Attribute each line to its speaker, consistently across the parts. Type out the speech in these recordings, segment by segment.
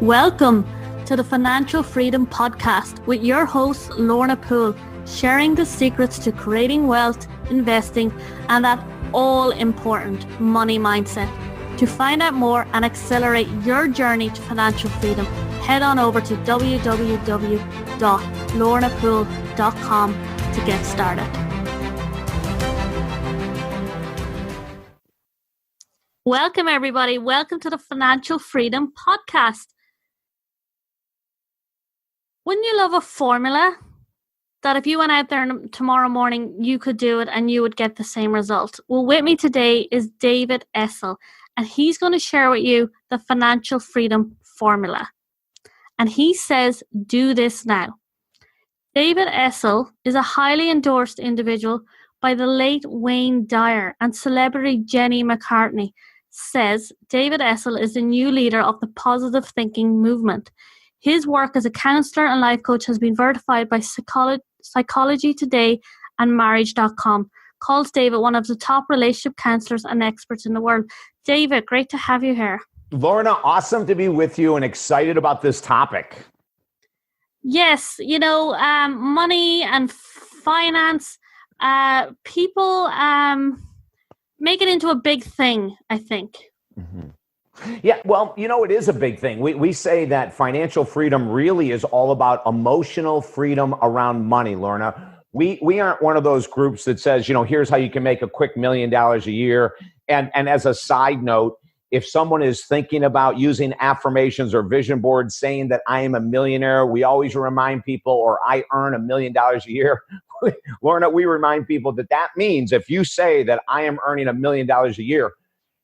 Speaker 1: Welcome to the Financial Freedom Podcast with your host, Lorna Poole, sharing the secrets to creating wealth, investing, and that all-important money mindset. To find out more and accelerate your journey to financial freedom, head on over to www.lornapoole.com to get started. Welcome, everybody. Welcome to the Financial Freedom Podcast. Wouldn't you love a formula that if you went out there tomorrow morning, you could do it and you would get the same result? Well, with me today is David Essel, and he's going to share with you the Financial Freedom Formula. And he says, do this now. David Essel is a highly endorsed individual by the late Wayne Dyer, and celebrity Jenny McCarthy says David Essel is the new leader of the positive thinking movement. His work as a counselor and life coach has been verified by Psychology Today and Marriage.com. Calls David one of the top relationship counselors and experts in the world. David, great to have you here.
Speaker 2: Lorna, awesome to be with you and excited about this topic.
Speaker 1: Yes, money and finance, people make it into a big thing, I think.
Speaker 2: Mm-hmm. Yeah, well, it is a big thing. We say that financial freedom really is all about emotional freedom around money, Lorna. We aren't one of those groups that says, here's how you can make a quick $1 million a year. And as a side note, if someone is thinking about using affirmations or vision boards saying that I am a millionaire, we always remind people, or I earn $1 million a year. Lorna, we remind people that means if you say that I am earning $1 million a year,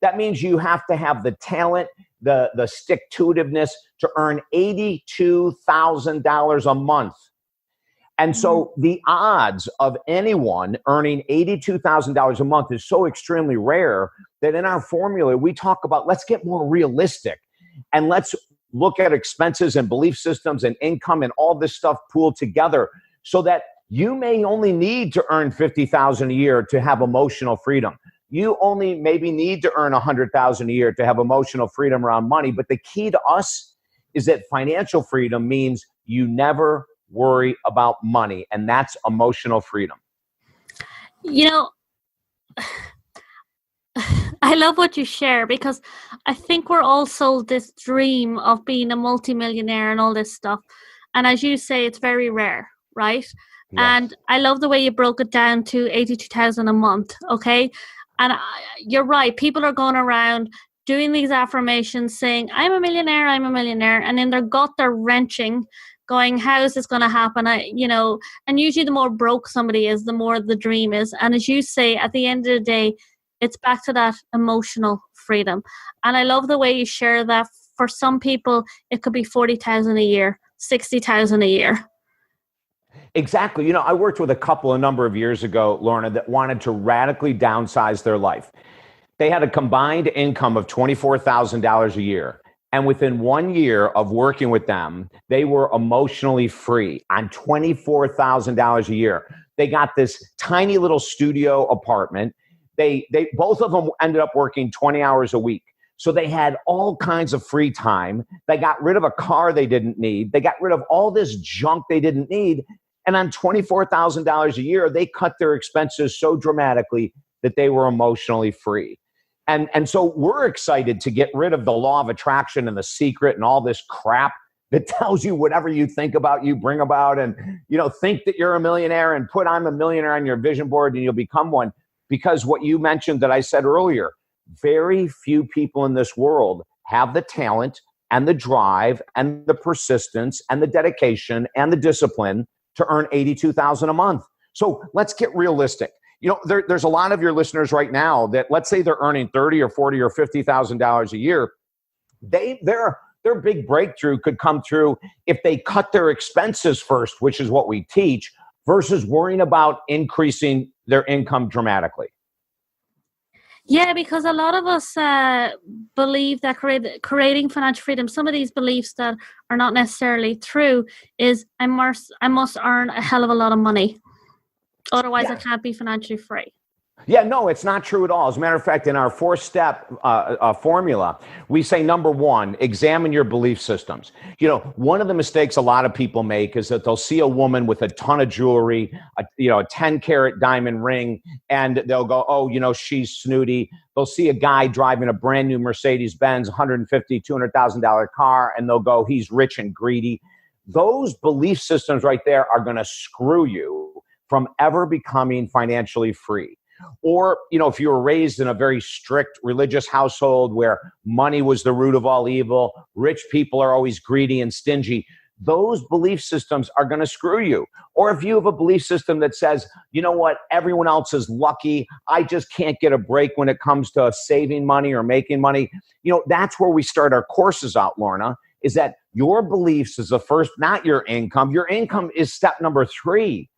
Speaker 2: that means you have to have the talent, the stick-to-itiveness to earn $82,000 a month. And so the odds of anyone earning $82,000 a month is so extremely rare that in our formula, we talk about let's get more realistic and let's look at expenses and belief systems and income and all this stuff pooled together so that you may only need to earn $50,000 a year to have emotional freedom. You only maybe need to earn $100,000 a year to have emotional freedom around money. But the key to us is that financial freedom means you never worry about money, and that's emotional freedom.
Speaker 1: I love what you share because I think we're all sold this dream of being a multimillionaire and all this stuff. And as you say, it's very rare, right? Yes. And I love the way you broke it down to $82,000 a month, okay? And you're right. People are going around doing these affirmations saying, I'm a millionaire. And in their gut, they're wrenching, going, how is this going to happen? And usually the more broke somebody is, the more the dream is. And as you say, at the end of the day, it's back to that emotional freedom. And I love the way you share that. For some people, it could be $40,000 a year, $60,000 a year.
Speaker 2: Exactly. I worked with a couple a number of years ago, Lorna, that wanted to radically downsize their life. They had a combined income of $24,000 a year. And within 1 year of working with them, they were emotionally free on $24,000 a year. They got this tiny little studio apartment. They both of them ended up working 20 hours a week. So they had all kinds of free time. They got rid of a car they didn't need. They got rid of all this junk they didn't need. And on $24,000 a year, they cut their expenses so dramatically that they were emotionally free. And so we're excited to get rid of the law of attraction and the secret and all this crap that tells you whatever you think about, you bring about, and think that you're a millionaire and put I'm a millionaire on your vision board and you'll become one. Because what you mentioned that I said earlier, very few people in this world have the talent and the drive and the persistence and the dedication and the discipline to earn $82,000 a month. So let's get realistic. There's a lot of your listeners right now that let's say they're earning $30,000 or $40,000 or $50,000 a year. Their big breakthrough could come through if they cut their expenses first, which is what we teach, versus worrying about increasing their income dramatically.
Speaker 1: Yeah, because a lot of us believe that creating financial freedom, some of these beliefs that are not necessarily true, is I must earn a hell of a lot of money. Otherwise, I can't be financially free.
Speaker 2: Yeah, no, it's not true at all. As a matter of fact, in our 4-step formula, we say, number one, examine your belief systems. One of the mistakes a lot of people make is that they'll see a woman with a ton of jewelry, a 10-carat diamond ring, and they'll go, oh, she's snooty. They'll see a guy driving a brand new Mercedes-Benz, $150,000, $200,000 car, and they'll go, he's rich and greedy. Those belief systems right there are going to screw you from ever becoming financially free. Or, if you were raised in a very strict religious household where money was the root of all evil, rich people are always greedy and stingy, those belief systems are going to screw you. Or if you have a belief system that says, you know what, everyone else is lucky, I just can't get a break when it comes to saving money or making money, that's where we start our courses out, Lorna, is that your beliefs is the first, not your income. Your income is step number 3.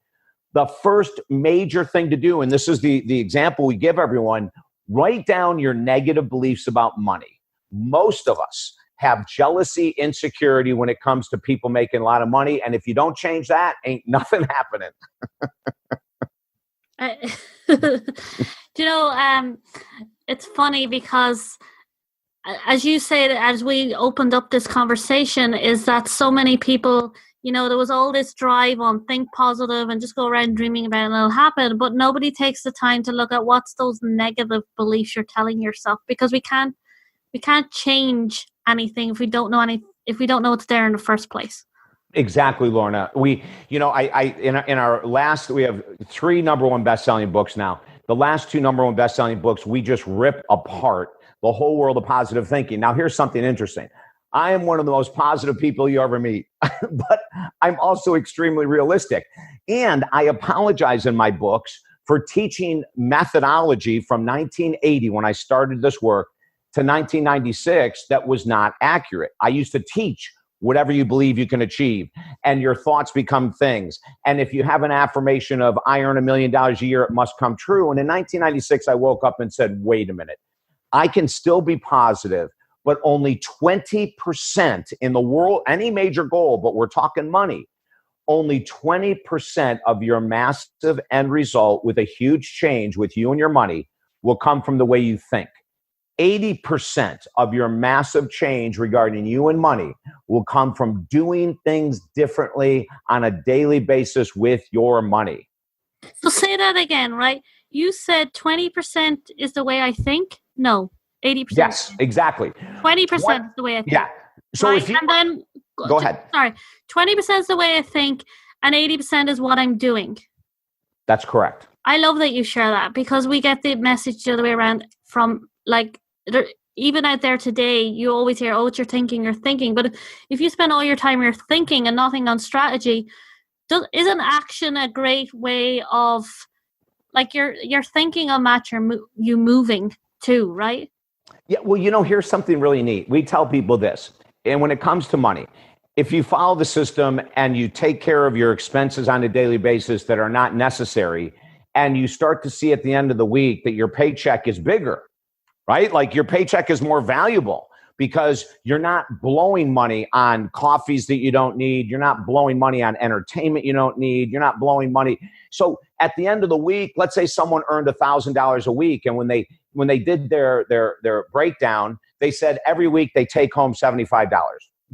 Speaker 2: The first major thing to do, and this is the example we give everyone, write down your negative beliefs about money. Most of us have jealousy, insecurity when it comes to people making a lot of money. And if you don't change that, ain't nothing happening.
Speaker 1: It's funny because as you say, as we opened up this conversation, is that so many people, there was all this drive on think positive and just go around dreaming about it and it'll happen. But nobody takes the time to look at what's those negative beliefs you're telling yourself, because we can't change anything if we don't know it's there in the first place.
Speaker 2: Exactly, Lorna. We have 3 number 1 best-selling books now. The last 2 number 1 best-selling books, we just rip apart the whole world of positive thinking. Now, here's something interesting. I am one of the most positive people you ever meet, but I'm also extremely realistic. And I apologize in my books for teaching methodology from 1980 when I started this work to 1996 that was not accurate. I used to teach whatever you believe you can achieve, and your thoughts become things. And if you have an affirmation of I earn $1 million a year, it must come true. And in 1996, I woke up and said, wait a minute, I can still be positive, but only 20% in the world, any major goal, but we're talking money, only 20% of your massive end result with a huge change with you and your money will come from the way you think. 80% of your massive change regarding you and money will come from doing things differently on a daily basis with your money.
Speaker 1: So say that again, right? You said 20% is the way I think? No, 80%.
Speaker 2: Yes, exactly.
Speaker 1: 20% is the way I think.
Speaker 2: Yeah. So
Speaker 1: right?
Speaker 2: if you...
Speaker 1: And then...
Speaker 2: Go ahead.
Speaker 1: Sorry. 20% is the way I think, and 80% is what I'm doing.
Speaker 2: That's correct.
Speaker 1: I love that you share that, because we get the message the other way around from, even out there today, you always hear, oh, it's your thinking, you're thinking. But if you spend all your time you're thinking and nothing on strategy, isn't action a great way of, your thinking will match you moving too, right?
Speaker 2: Yeah, well, here's something really neat. We tell people this, and when it comes to money, if you follow the system and you take care of your expenses on a daily basis that are not necessary, and you start to see at the end of the week that your paycheck is bigger, right? Like your paycheck is more valuable because you're not blowing money on coffees that you don't need. You're not blowing money on entertainment you don't need. You're not blowing money. So at the end of the week, let's say someone earned $1,000 a week, and when they did their breakdown, they said every week they take home $75,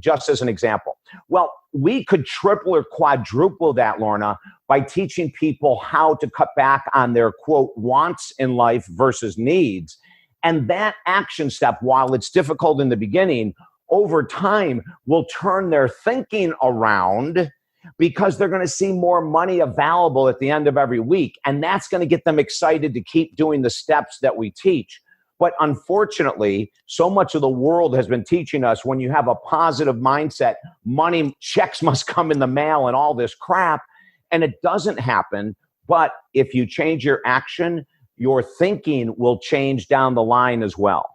Speaker 2: just as an example. Well, we could triple or quadruple that, Lorna, by teaching people how to cut back on their, quote, wants in life versus needs. And that action step, while it's difficult in the beginning, over time will turn their thinking around, because they're going to see more money available at the end of every week. And that's going to get them excited to keep doing the steps that we teach. But unfortunately, so much of the world has been teaching us when you have a positive mindset, money, checks must come in the mail and all this crap. And it doesn't happen. But if you change your action, your thinking will change down the line as well.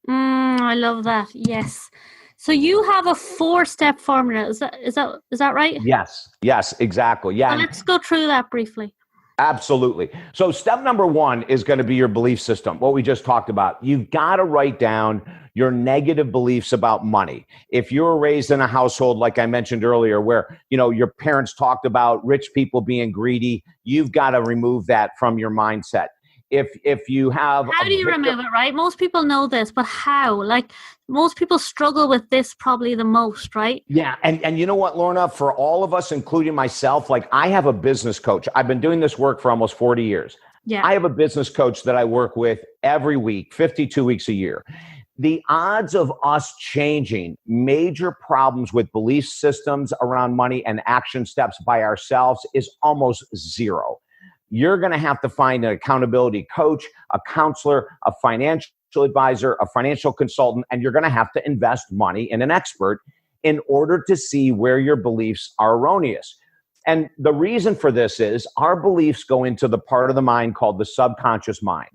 Speaker 1: I love that. Yes. So you have a 4-step formula. Is that right?
Speaker 2: Yes, exactly. Yeah.
Speaker 1: So let's go through that briefly.
Speaker 2: Absolutely. So step number 1 is going to be your belief system, what we just talked about. You've got to write down your negative beliefs about money. If you were raised in a household, like I mentioned earlier, where, your parents talked about rich people being greedy, you've got to remove that from your mindset. If you have
Speaker 1: how do you remove it, right? Most people know this, but how? Like, most people struggle with this probably the most, right?
Speaker 2: Yeah. And you know what, Lorna, for all of us, including myself, like I have a business coach. I've been doing this work for almost 40 years.
Speaker 1: Yeah.
Speaker 2: I have a business coach that I work with every week, 52 weeks a year. The odds of us changing major problems with belief systems around money and action steps by ourselves is almost zero. You're going to have to find an accountability coach, a counselor, a financial advisor, a financial consultant, and you're going to have to invest money in an expert in order to see where your beliefs are erroneous. And the reason for this is our beliefs go into the part of the mind called the subconscious mind.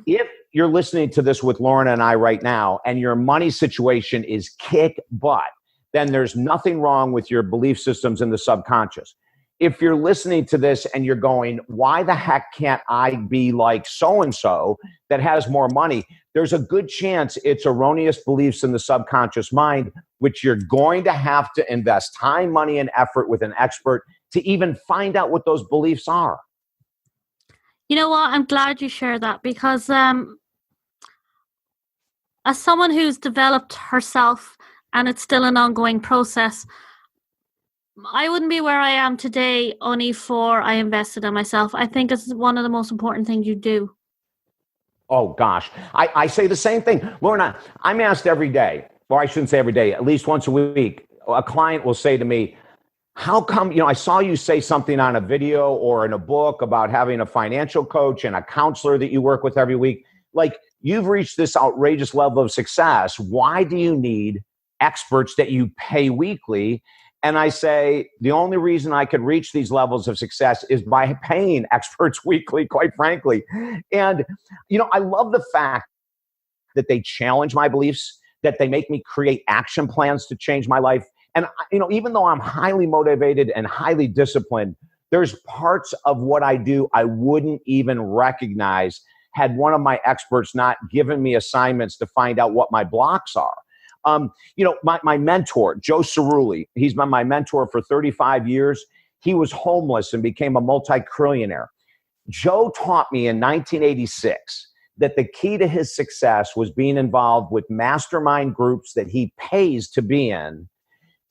Speaker 2: If you're listening to this with Lorna and I right now, and your money situation is kick butt, then there's nothing wrong with your belief systems in the subconscious. If you're listening to this and you're going, why the heck can't I be like so-and-so that has more money? There's a good chance it's erroneous beliefs in the subconscious mind, which you're going to have to invest time, money, and effort with an expert to even find out what those beliefs are.
Speaker 1: You know what? I'm glad you shared that because as someone who's developed herself and it's still an ongoing process, I wouldn't be where I am today only for I invested in myself. I think it's one of the most important things you do.
Speaker 2: Oh, gosh. I say the same thing. Lorna, I'm asked every day, or I shouldn't say every day, at least once a week, a client will say to me, how come, I saw you say something on a video or in a book about having a financial coach and a counselor that you work with every week. Like, you've reached this outrageous level of success. Why do you need experts that you pay weekly? And I say, the only reason I could reach these levels of success is by paying experts weekly, quite frankly. And, I love the fact that they challenge my beliefs, that they make me create action plans to change my life. And, even though I'm highly motivated and highly disciplined, there's parts of what I do I wouldn't even recognize had one of my experts not given me assignments to find out what my blocks are. My mentor, Joe Cerulli, he's been my mentor for 35 years. He was homeless and became a multi-trillionaire. Joe taught me in 1986 that the key to his success was being involved with mastermind groups that he pays to be in.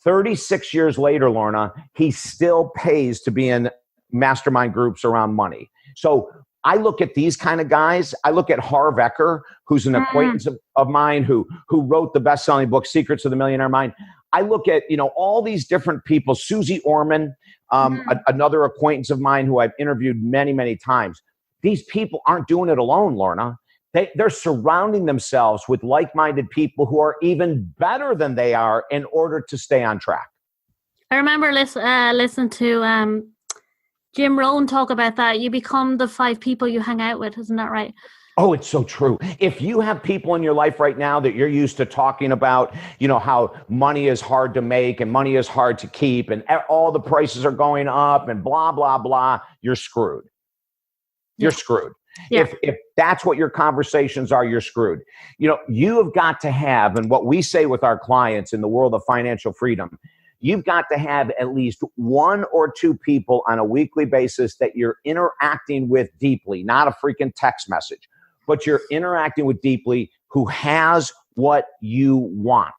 Speaker 2: 36 years later, Lorna, he still pays to be in mastermind groups around money. So I look at these kind of guys. I look at Harv Eker, who's an acquaintance of mine who wrote the best-selling book, Secrets of the Millionaire Mind. I look at, all these different people, Susie Orman, another acquaintance of mine who I've interviewed many, many times. These people aren't doing it alone, Lorna. They're surrounding themselves with like-minded people who are even better than they are in order to stay on track.
Speaker 1: I remember listening to Jim Rohn talk about that. You become the 5 people you hang out with. Isn't that right?
Speaker 2: Oh, it's so true. If you have people in your life right now that you're used to talking about, how money is hard to make and money is hard to keep and all the prices are going up and blah, blah, blah, you're screwed. You're screwed. Yeah. If that's what your conversations are, you're screwed. You have got to have, and what we say with our clients in the world of financial freedom, you've got to have at least 1 or 2 people on a weekly basis that you're interacting with deeply, not a freaking text message, but you're interacting with deeply who has what you want.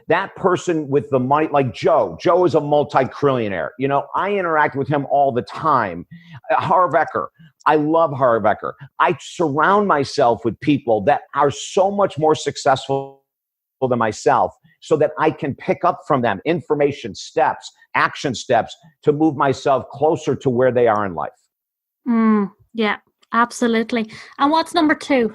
Speaker 2: That person with the money, like Joe is a multi-trillionaire. I interact with him all the time. Harv Eker, I love Harv Eker. I surround myself with people that are so much more successful than myself so that I can pick up from them information, steps, action steps to move myself closer to where they are in life.
Speaker 1: Yeah, absolutely. And what's number 2?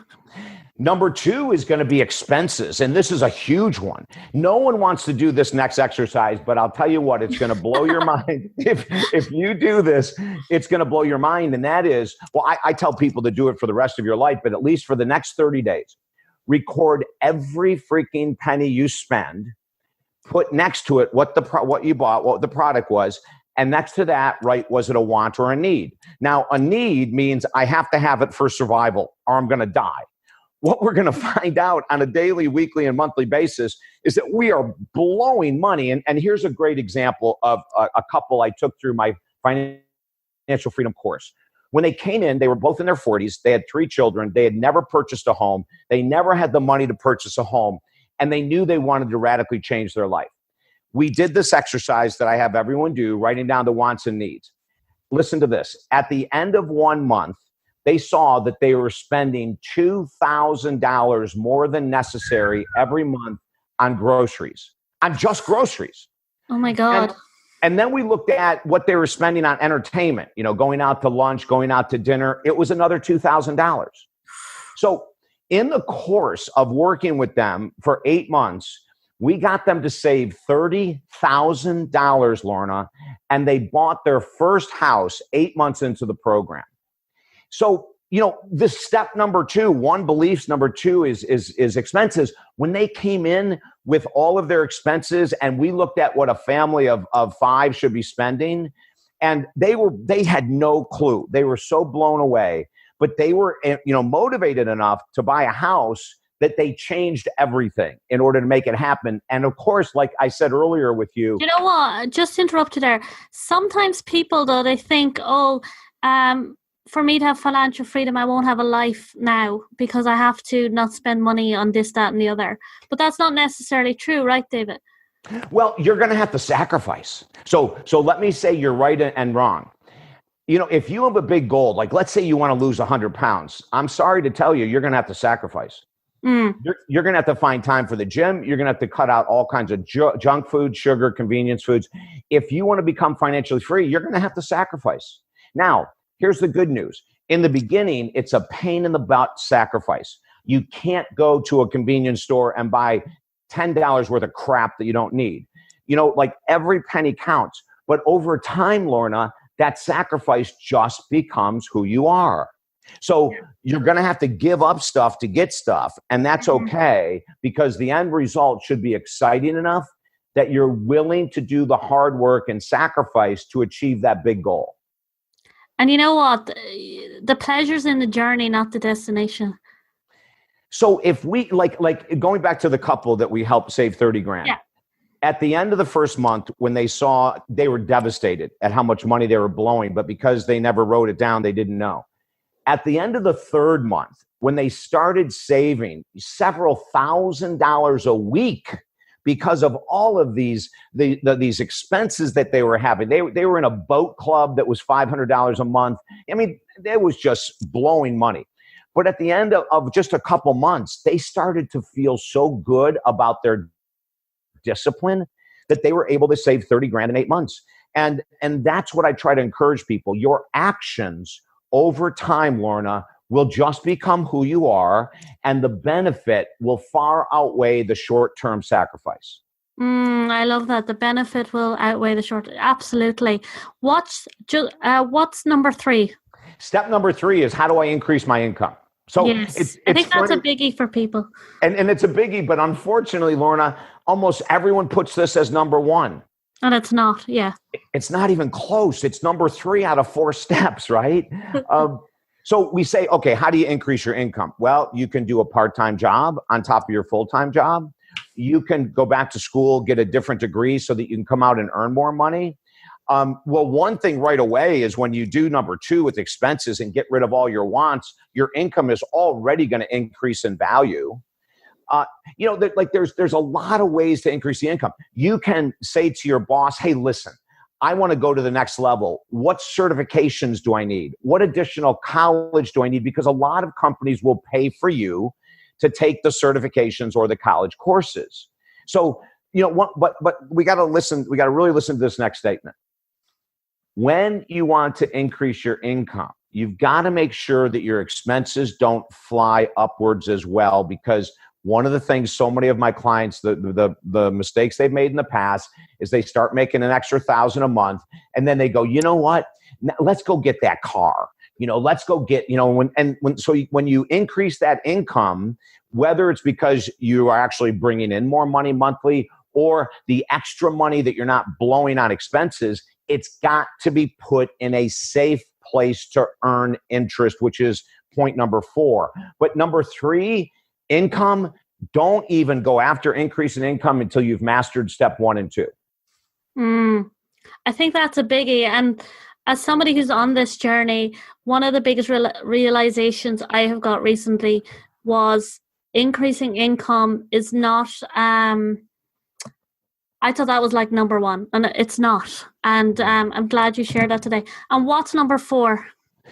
Speaker 2: Number 2 is going to be expenses. And this is a huge one. No one wants to do this next exercise, but I'll tell you what, it's going to blow your mind. If you do this, it's going to blow your mind. And that is, I tell people to do it for the rest of your life, but at least for the next 30 days, record every freaking penny you spend, put next to it what you bought, what the product was. And next to that, right, was it a want or a need? Now, a need means I have to have it for survival or I'm going to die. What we're going to find out on a daily, weekly, and monthly basis is that we are blowing money. And here's a great example of a couple I took through my financial freedom course. when they came in, they were both in their 40s. They had 3 children. They had never purchased a home. They never had the money to purchase a home. And they knew they wanted to radically change their life. We did this exercise that I have everyone do, writing down the wants and needs. Listen to this. At the end of 1 month, they saw that they were spending $2,000 more than necessary every month on groceries, on just groceries.
Speaker 1: Oh my God.
Speaker 2: And then we looked at what they were spending on entertainment, going out to lunch, going out to dinner. It was another $2,000. So in the course of working with them for 8 months, we got them to save $30,000, Lorna, and they bought their first house 8 months into the program. So, this step number 2, 1, beliefs. Number 2 is expenses. When they came in with all of their expenses and we looked at what a family of 5 should be spending, and they had no clue. They were so blown away, but they were, motivated enough to buy a house that they changed everything in order to make it happen. And of course, like I said earlier with you.
Speaker 1: You know what? Just to interrupt you there. Sometimes people, though, they think, for me to have financial freedom, I won't have a life now because I have to not spend money on this, that, and the other. But that's not necessarily true, right, David?
Speaker 2: Well, you're going to have to sacrifice. So let me say you're right and wrong. If you have a big goal, like let's say you want to lose 100 pounds, I'm sorry to tell you, you're going to have to sacrifice. You're going to have to find time for the gym. You're going to have to cut out all kinds of junk food, sugar, convenience foods. If you want to become financially free, you're going to have to sacrifice. Now, here's the good news. In the beginning, it's a pain in the butt sacrifice. You can't go to a convenience store and buy $10 worth of crap that you don't need. Like every penny counts. But over time, Lorna, that sacrifice just becomes who you are. So you're going to have to give up stuff to get stuff. And that's okay, because the end result should be exciting enough that you're willing to do the hard work and sacrifice to achieve that big goal.
Speaker 1: And you know what? The pleasure's in the journey, not the destination.
Speaker 2: So if we like going back to the couple that we helped save 30 grand.
Speaker 1: Yeah.
Speaker 2: At the end of the first month, when they saw, they were devastated at how much money they were blowing, but because they never wrote it down, they didn't know. At the end of the third month, when they started saving several $1,000s a week because of all of these expenses that they were having, they were in a boat club that was $500 a month. I mean, it was just blowing money. But at the end of just a couple months, they started to feel so good about their discipline that they were able to save 30 grand in 8 months. And that's what I try to encourage people. Your actions over time, Lorna, will just become who you are, and the benefit will far outweigh the short-term sacrifice.
Speaker 1: I love that. The benefit will outweigh the short. Absolutely. What's number 3?
Speaker 2: Step number 3 is, how do I increase my income? So
Speaker 1: yes. I think that's a biggie for people.
Speaker 2: And it's a biggie, but unfortunately, Lorna, almost everyone puts this as number 1.
Speaker 1: And it's not, yeah.
Speaker 2: It's not even close. It's number 3 out of 4 steps, right? So we say, okay, how do you increase your income? Well, you can do a part-time job on top of your full-time job. You can go back to school, get a different degree so that you can come out and earn more money. Well, one thing right away is when you do number 2 with expenses and get rid of all your wants, your income is already going to increase in value. There's a lot of ways to increase the income. You can say to your boss, hey, listen, I want to go to the next level. What certifications do I need? What additional college do I need? Because a lot of companies will pay for you to take the certifications or the college courses. So, but we got to listen. We got to really listen to this next statement. When you want to increase your income, you've got to make sure that your expenses don't fly upwards as well, because one of the things so many of my clients, the mistakes they've made in the past is they start making an extra $1,000 a month, and then they go, you know what? Let's go get that car. Let's go get, when you increase that income, whether it's because you are actually bringing in more money monthly or the extra money that you're not blowing on expenses, it's got to be put in a safe place to earn interest, which is point number 4. But number 3, income, don't even go after increase in income until you've mastered step 1 and 2.
Speaker 1: I think that's a biggie. And as somebody who's on this journey, one of the biggest realizations I have got recently was increasing income is not, I thought that was like number one, and it's not. And I'm glad you shared that today. And what's number 4?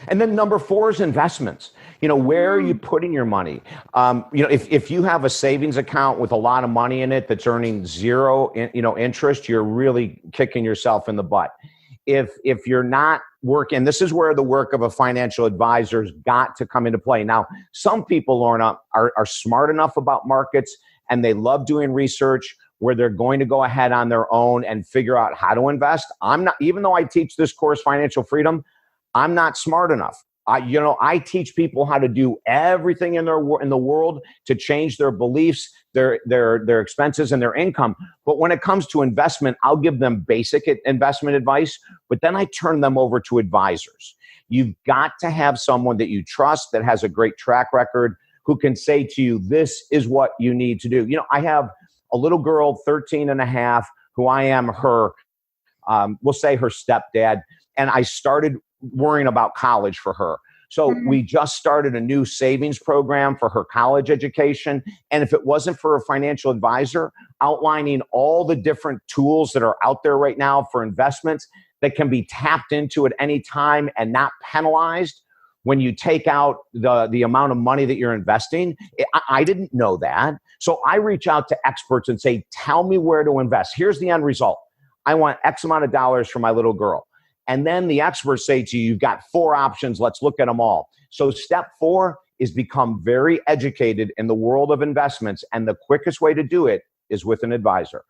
Speaker 2: And then number 4 is investments. Where are you putting your money? If you have a savings account with a lot of money in it that's earning zero, interest, you're really kicking yourself in the butt. If you're not working, this is where the work of a financial advisor's got to come into play. Now, some people, Lorna, are smart enough about markets and they love doing research where they're going to go ahead on their own and figure out how to invest. I'm not, even though I teach this course, Financial Freedom, I'm not smart enough. I teach people how to do everything in the world to change their beliefs, their expenses, and their income. But when it comes to investment, I'll give them basic investment advice, but then I turn them over to advisors. You've got to have someone that you trust that has a great track record who can say to you, this is what you need to do. I have a little girl, 13 and a half, who I am her, we'll say her stepdad, and I started worrying about college for her. So we just started a new savings program for her college education. And if it wasn't for a financial advisor outlining all the different tools that are out there right now for investments that can be tapped into at any time and not penalized when you take out the amount of money that you're investing, I didn't know that. So I reach out to experts and say, tell me where to invest. Here's the end result. I want X amount of dollars for my little girl. And then the experts say to you, you've got 4 options. Let's look at them all. So step 4 is become very educated in the world of investments. And the quickest way to do it is with an advisor.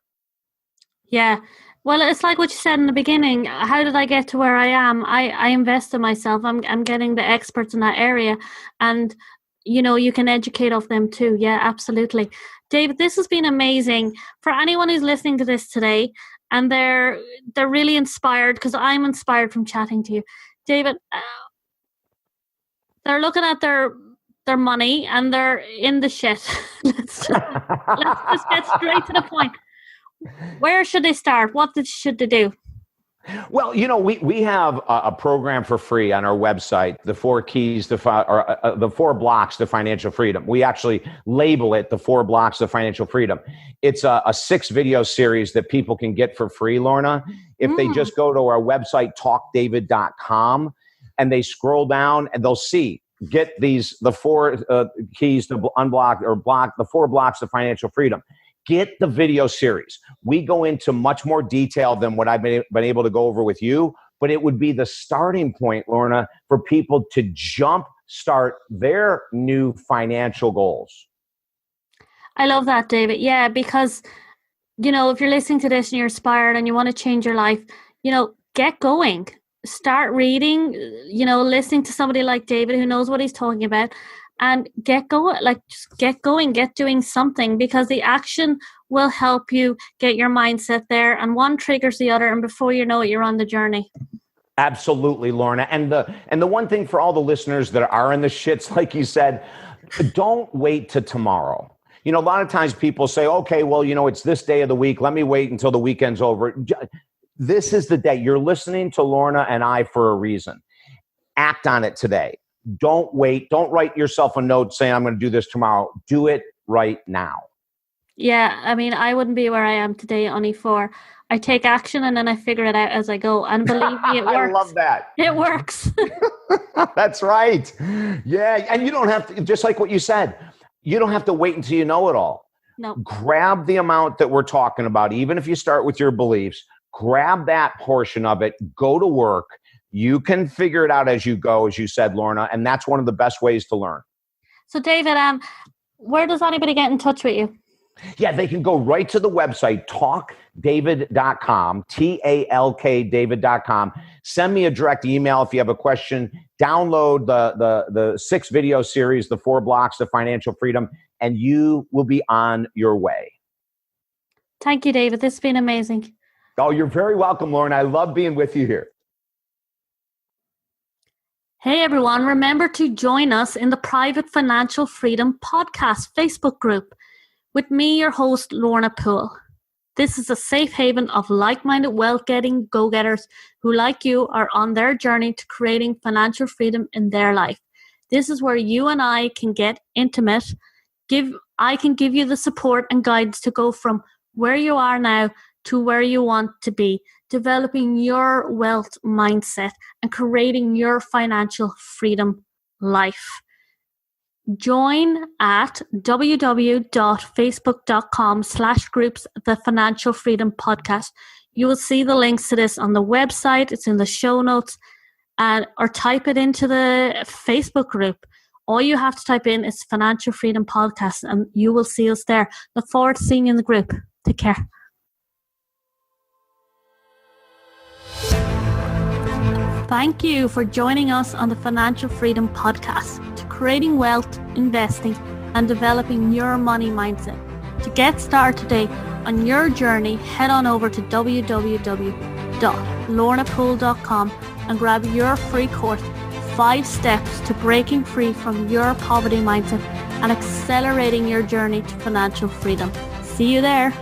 Speaker 2: Yeah.
Speaker 1: Well, it's like what you said in the beginning. How did I get to where I am? I invest in myself. I'm getting the experts in that area. And, you can educate off them too. Yeah, absolutely. David, this has been amazing. For anyone who's listening to this today, and they're really inspired, because I'm inspired from chatting to you, David. They're looking at their money and they're in the shit. let's just get straight to the point. Where should they start? What should they do?
Speaker 2: Well, we have a program for free on our website, the 4 keys to the 4 blocks to financial freedom. We actually label it the 4 blocks to financial freedom. It's a 6 video series that people can get for free, Lorna. If they just go to our website, talkdavid.com, and they scroll down and they'll see, get the 4 keys to unblock or block the 4 blocks to financial freedom. Get the video series. We go into much more detail than what I've been able to go over with you, but it would be the starting point, Lorna, for people to jump start their new financial goals.
Speaker 1: I love that, David. Yeah, because, if you're listening to this and you're inspired and you want to change your life, get going. Start reading, listening to somebody like David who knows what he's talking about. And get going, just get going, get doing something, because the action will help you get your mindset there, and one triggers the other, and before you know it, you're on the journey.
Speaker 2: Absolutely, Lorna. And the one thing for all the listeners that are in the shits, like you said, don't wait till tomorrow. A lot of times people say, okay, well, it's this day of the week. Let me wait until the weekend's over. This is the day. You're listening to Lorna and I for a reason. Act on it today. Don't wait. Don't write yourself a note saying, I'm going to do this tomorrow. Do it right now.
Speaker 1: Yeah. I mean, I wouldn't be where I am today only for I take action and then I figure it out as I go. And believe me, it works.
Speaker 2: I love that.
Speaker 1: It works.
Speaker 2: That's right. Yeah. And you don't have to, just like what you said, you don't have to wait until you know it all.
Speaker 1: No.
Speaker 2: Grab the amount that we're talking about. Even if you start with your beliefs, grab that portion of it, go to work. You can figure it out as you go, as you said, Lorna, and that's one of the best ways to learn.
Speaker 1: So, David, where does anybody get in touch with you?
Speaker 2: Yeah, they can go right to the website, talkdavid.com, TALK David.com. Send me a direct email if you have a question. Download the 6 video series, the 4 blocks of financial freedom, and you will be on your way.
Speaker 1: Thank you, David. This has been amazing.
Speaker 2: Oh, you're very welcome, Lorna. I love being with you here.
Speaker 1: Hey everyone, remember to join us in the Private Financial Freedom Podcast Facebook group with me, your host, Lorna Poole. This is a safe haven of like-minded wealth-getting go-getters who, like you, are on their journey to creating financial freedom in their life. This is where you and I can get intimate. I can give you the support and guidance to go from where you are now to where you want to be, developing your wealth mindset and creating your financial freedom life. Join at www.facebook.com/groups The Financial Freedom Podcast. You will see the links to this on the website. It's in the show notes, or type it into the Facebook group. All you have to type in is Financial Freedom Podcast and you will see us there. Look forward to seeing you in the group. Take care. Thank you for joining us on the Financial Freedom Podcast, to creating wealth, investing, and developing your money mindset. To get started today on your journey, head on over to www.lornapoole.com and grab your free course, 5 Steps to Breaking Free from Your Poverty Mindset and Accelerating Your Journey to Financial Freedom. See you there.